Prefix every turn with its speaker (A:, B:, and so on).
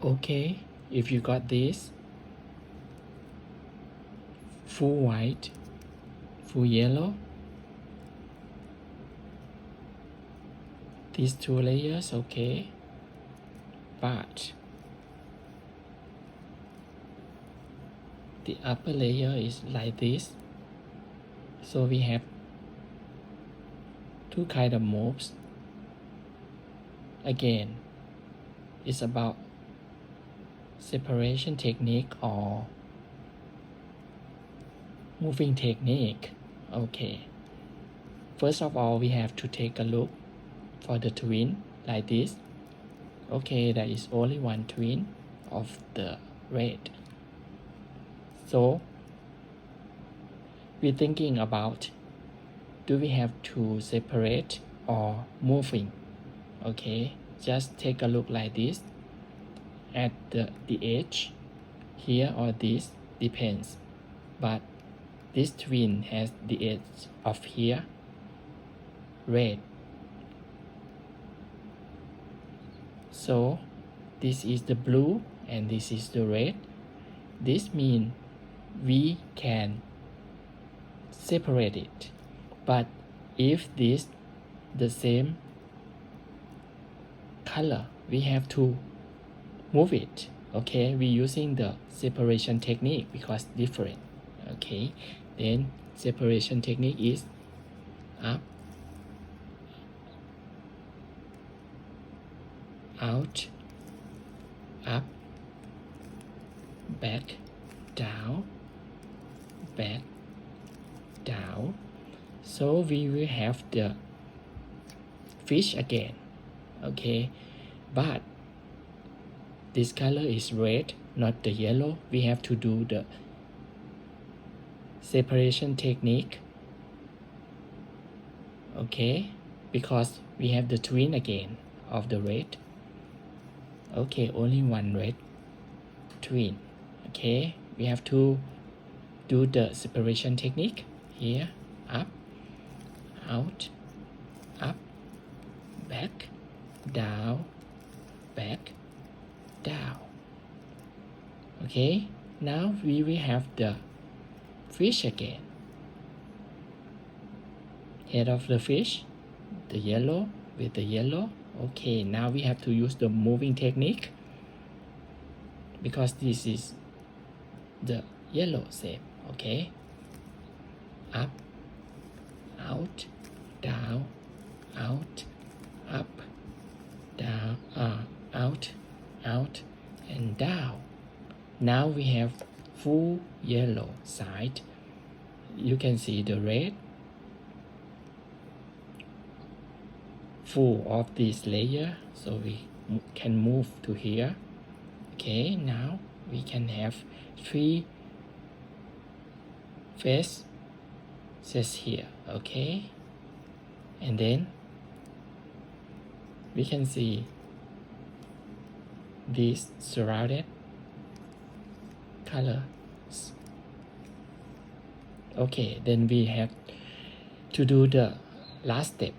A: Okay, if you got this full white, full yellow, these two layers, okay, but the upper layer is like this, so we have two kind of moves. Again, it's about separation technique or moving technique. Okay, first of all, we have to take a look for the twin like this. Okay, there is only one twin of the red. So we're thinking about, do we have to separate or moving? Okay, just take a look like this at the edge here or this, depends, but this twin has the edge of here red. So this is the blue and this is the red. This means we can separate it, but if this the same color, we have to move it. Okay, we using the separation technique because different. Okay, then separation technique is up, out, up, back, down, back, down. So we will have the fish again. Okay, but this color is red, not the yellow. We have to do the separation technique. Okay, because we have the twin again of the red. Okay, only one red twin. Okay, we have to do the separation technique here, up, out, up, back, down, back, down. Okay, now we will have the fish again. Head of the fish, the yellow with the yellow. Okay, now we have to use the moving technique because this is the yellow shape. Okay, up, out, down, out, up, down, out, out, and down. Now we have full yellow side. You can see the red full of this layer, so we can move to here. Okay, now we can have three faces here. Okay, and then we can see these surrounded colors. Okay, then we have to do the last step.